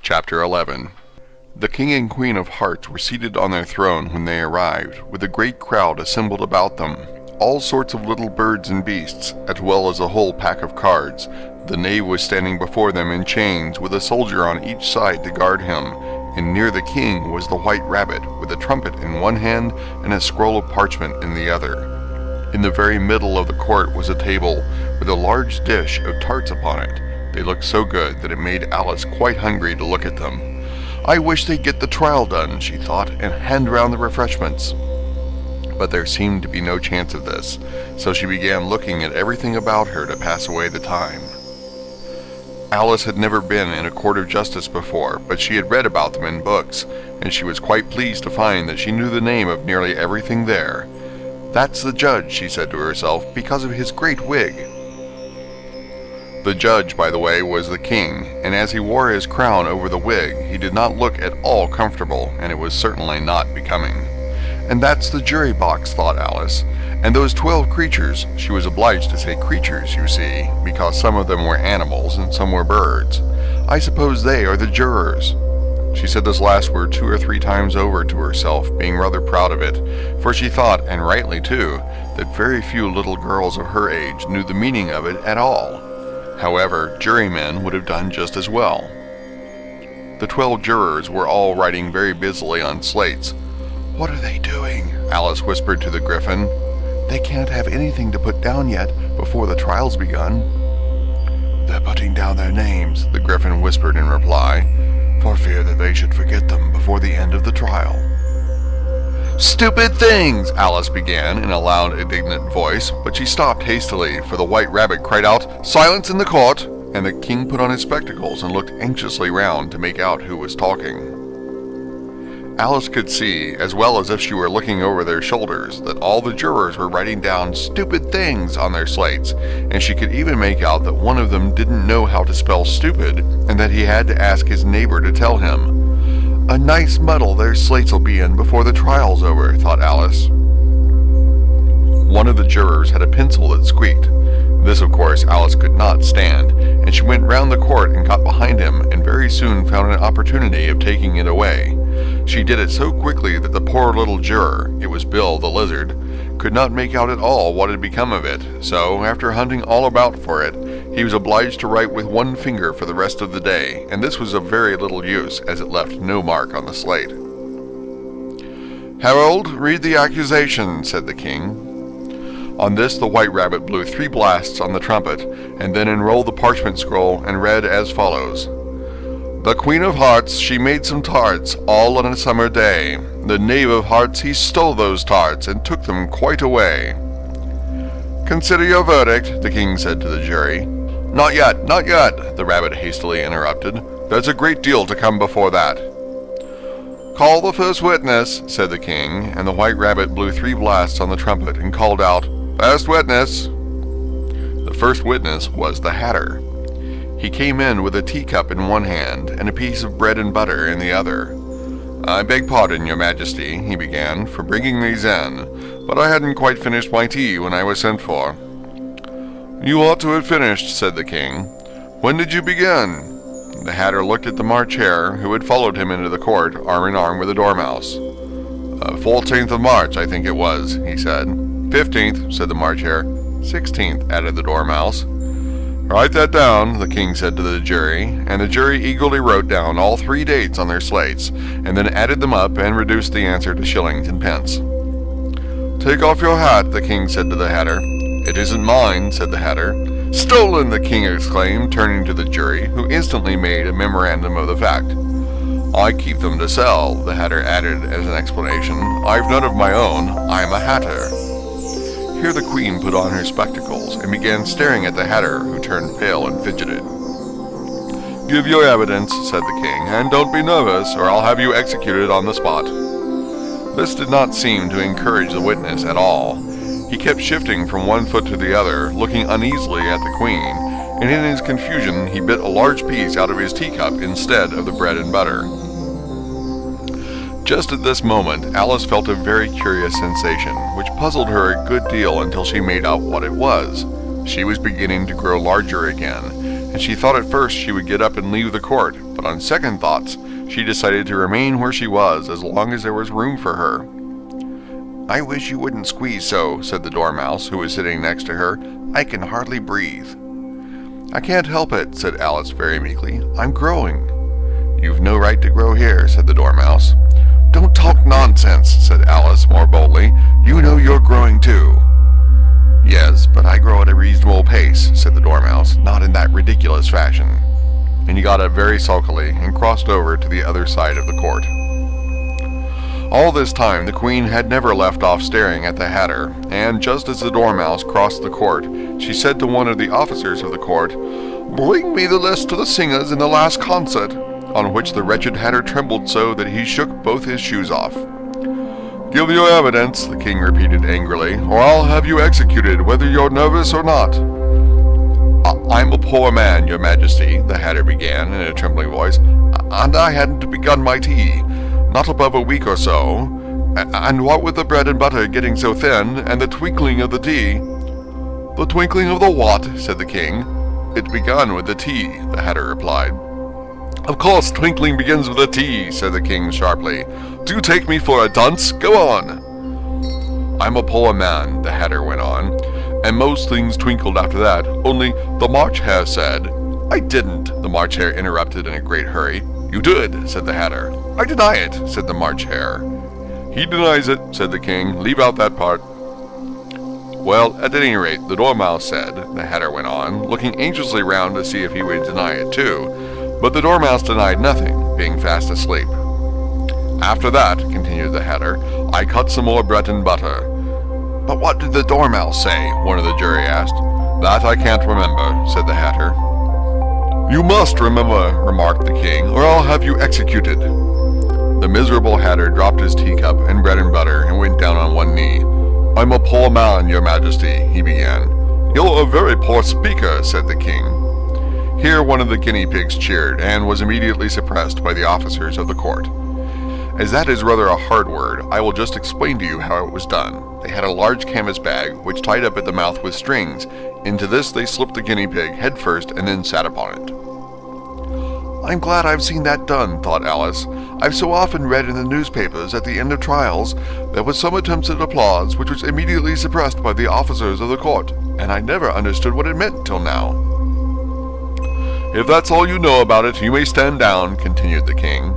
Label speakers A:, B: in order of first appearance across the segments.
A: Chapter 11. The King and Queen of Hearts were seated on their throne when they arrived, with a great crowd assembled about them, all sorts of little birds and beasts, as well as a whole pack of cards. The knave was standing before them in chains, with a soldier on each side to guard him, and near the king was the white rabbit, with a trumpet in one hand and a scroll of parchment in the other. In the very middle of the court was a table, with a large dish of tarts upon it. They looked so good that it made Alice quite hungry to look at them. "I wish they'd get the trial done," she thought, "and hand round the refreshments." But there seemed to be no chance of this, so she began looking at everything about her to pass away the time. Alice had never been in a court of justice before, but she had read about them in books, and she was quite pleased to find that she knew the name of nearly everything there. "That's the judge," she said to herself, "because of his great wig." The judge, by the way, was the king, and as he wore his crown over the wig, he did not look at all comfortable, and it was certainly not becoming. "And that's the jury box," thought Alice, "and those 12 creatures," she was obliged to say creatures, you see, because some of them were animals and some were birds. "I suppose they are the jurors." She said this last word 2 or 3 times over to herself, being rather proud of it, for she thought, and rightly too, that very few little girls of her age knew the meaning of it at all. However, jurymen would have done just as well. The 12 jurors were all writing very busily on slates. "What are they doing?" Alice whispered to the Griffin. "They can't have anything to put down yet, before the trial's begun." "They're putting down their names," the Griffin whispered in reply, "for fear that they should forget them before the end of the trial." "Stupid things!" Alice began in a loud, indignant voice, but she stopped hastily, for the white rabbit cried out, "Silence in the court!" and the king put on his spectacles and looked anxiously round to make out who was talking. Alice could see, as well as if she were looking over their shoulders, that all the jurors were writing down "stupid things" on their slates, and she could even make out that one of them didn't know how to spell stupid, and that he had to ask his neighbor to tell him. "A nice muddle their slates'll be in before the trial's over," thought Alice. One of the jurors had a pencil that squeaked. This, of course, Alice could not stand, and she went round the court and got behind him, and very soon found an opportunity of taking it away. She did it so quickly that the poor little juror, it was Bill the lizard, could not make out at all what had become of it, so, after hunting all about for it, he was obliged to write with one finger for the rest of the day, and this was of very little use, as it left no mark on the slate. "Herald, read the accusation," said the king. On this the white rabbit blew 3 blasts on the trumpet, and then unrolled the parchment scroll and read as follows. "The Queen of Hearts, she made some tarts, all on a summer day. The Knave of Hearts, he stole those tarts, and took them quite away." "Consider your verdict," the king said to the jury. "Not yet, not yet," the rabbit hastily interrupted. "There's a great deal to come before that." "Call the first witness," said the king, and the white rabbit blew 3 blasts on the trumpet and called out, "First witness." The first witness was the Hatter. He came in with a teacup in one hand and a piece of bread and butter in the other. "I beg pardon, your majesty," he began, "for bringing these in, but I hadn't quite finished my tea when I was sent for." "You ought to have finished," said the king. "When did you begin?" The Hatter looked at the March Hare, who had followed him into the court, arm in arm with a dormouse. 14th of March, I think it was," he said. "15th, said the March Hare. 16th, added the Dormouse. "Write that down," the king said to the jury, and the jury eagerly wrote down all 3 dates on their slates, and then added them up and reduced the answer to shillings and pence. "Take off your hat," the king said to the Hatter. "It isn't mine," said the Hatter. "Stolen!" the king exclaimed, turning to the jury, who instantly made a memorandum of the fact. "I keep them to sell," the Hatter added as an explanation. "I've none of my own. I'm a hatter." Here the queen put on her spectacles and began staring at the Hatter, who turned pale and fidgeted. "Give your evidence," said the king, "and don't be nervous, or I'll have you executed on the spot." This did not seem to encourage the witness at all. He kept shifting from one foot to the other, looking uneasily at the queen, and in his confusion he bit a large piece out of his teacup instead of the bread and butter. Just at this moment, Alice felt a very curious sensation, which puzzled her a good deal until she made out what it was. She was beginning to grow larger again, and she thought at first she would get up and leave the court, but on second thoughts, she decided to remain where she was as long as there was room for her. "I wish you wouldn't squeeze so," said the Dormouse, who was sitting next to her. "I can hardly breathe." "I can't help it," said Alice very meekly. "I'm growing." "You've no right to grow here," said the Dormouse. "Don't talk nonsense," said Alice more boldly. "You know you're growing too." "Yes, but I grow at a reasonable pace," said the Dormouse, "not in that ridiculous fashion." And he got up very sulkily and crossed over to the other side of the court. All this time the Queen had never left off staring at the Hatter, and just as the Dormouse crossed the court, she said to one of the officers of the court, "Bring me the list of the singers in the last concert," on which the wretched Hatter trembled so that he shook both his shoes off. "Give your evidence," the King repeated angrily, "or I'll have you executed, whether you're nervous or not." "I'm a poor man, your Majesty," the Hatter began in a trembling voice, "and I hadn't begun my tea. Not above a week or so, and what with the bread and butter getting so thin, and the twinkling of the tea—" "The twinkling of the what?" said the King. "It begun with the tea," the Hatter replied. "Of course twinkling begins with the tea," said the King sharply. "Do you take me for a dunce? Go on." "I'm a poor man," the Hatter went on, "and most things twinkled after that, only the March Hare said—" "I didn't," the March Hare interrupted in a great hurry. "You did," said the Hatter. "I deny it," said the March Hare. "He denies it," said the King. "Leave out that part." "Well, at any rate, the Dormouse said," the Hatter went on, looking anxiously round to see if he would deny it too, but the Dormouse denied nothing, being fast asleep. "After that," continued the Hatter, "I cut some more bread and butter." "But what did the Dormouse say?" one of the jury asked. "That I can't remember," said the Hatter. "You must remember," remarked the King, "or I'll have you executed." The miserable Hatter dropped his teacup and bread and butter and went down on one knee. "I'm a poor man, your Majesty," he began. "You're a very poor speaker," said the King. Here one of the guinea pigs cheered, and was immediately suppressed by the officers of the court. As that is rather a hard word, I will just explain to you how it was done. They had a large canvas bag, which tied up at the mouth with strings. Into this they slipped the guinea pig head first and then sat upon it. "I'm glad I've seen that done," thought Alice. "I've so often read in the newspapers at the end of trials there was some attempts at applause which was immediately suppressed by the officers of the court, and I never understood what it meant till now." "If that's all you know about it, you may stand down," continued the King.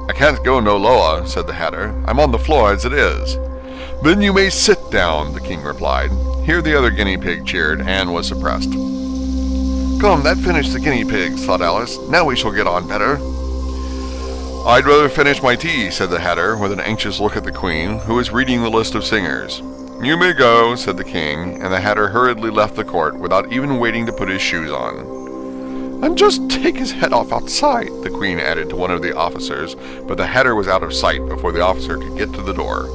A: "I can't go no lower," said the Hatter. "I'm on the floor as it is." "Then you may sit down," the King replied. Here the other guinea pig cheered, and was suppressed. "Come, that finished the guinea pigs," thought Alice. "Now we shall get on better." "I'd rather finish my tea," said the Hatter, with an anxious look at the Queen, who was reading the list of singers. "You may go," said the King, and the Hatter hurriedly left the court without even waiting to put his shoes on. "And just take his head off outside," the Queen added to one of the officers, but the Hatter was out of sight before the officer could get to the door.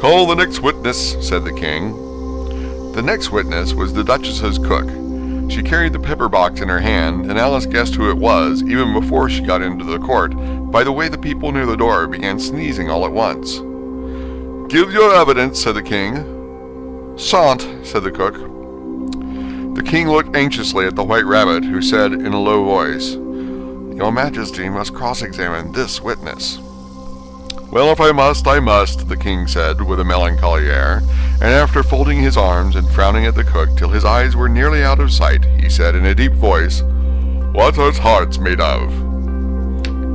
A: "Call the next witness," said the King. The next witness was the Duchess's cook. She carried the pepper box in her hand, and Alice guessed who it was, even before she got into the court, by the way the people near the door began sneezing all at once. "Give your evidence," said the King. "Shan't," said the cook. The King looked anxiously at the White Rabbit, who said in a low voice, "Your Majesty must cross-examine this witness." "Well, if I must, I must," the King said with a melancholy air, and after folding his arms and frowning at the cook till his eyes were nearly out of sight, he said in a deep voice, "What are hearts made of?"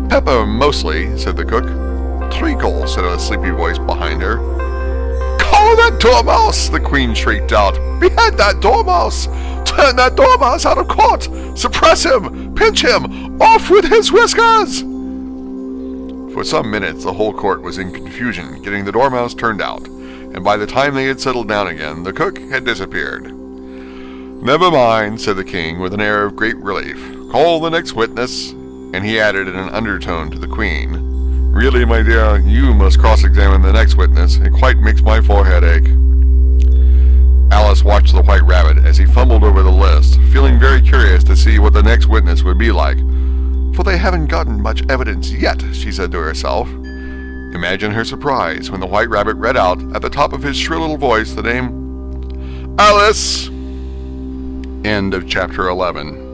A: "Pepper, mostly," said the cook. "Treacle," said a sleepy voice behind her. "Call that Dormouse!" the Queen shrieked out. "Behead that Dormouse! Turn that Dormouse out of court! Suppress him! Pinch him! Off with his whiskers!" For some minutes the whole court was in confusion, getting the Dormouse turned out, and by the time they had settled down again, the cook had disappeared. "Never mind," said the King, with an air of great relief. "Call the next witness," and he added in an undertone to the Queen, "Really, my dear, you must cross-examine the next witness. It quite makes my forehead ache." Alice watched the White Rabbit as he fumbled over the list, feeling very curious to see what the next witness would be like. "For they haven't gotten much evidence yet," she said to herself. Imagine her surprise when the White Rabbit read out, at the top of his shrill little voice, the name Alice! End of chapter 11.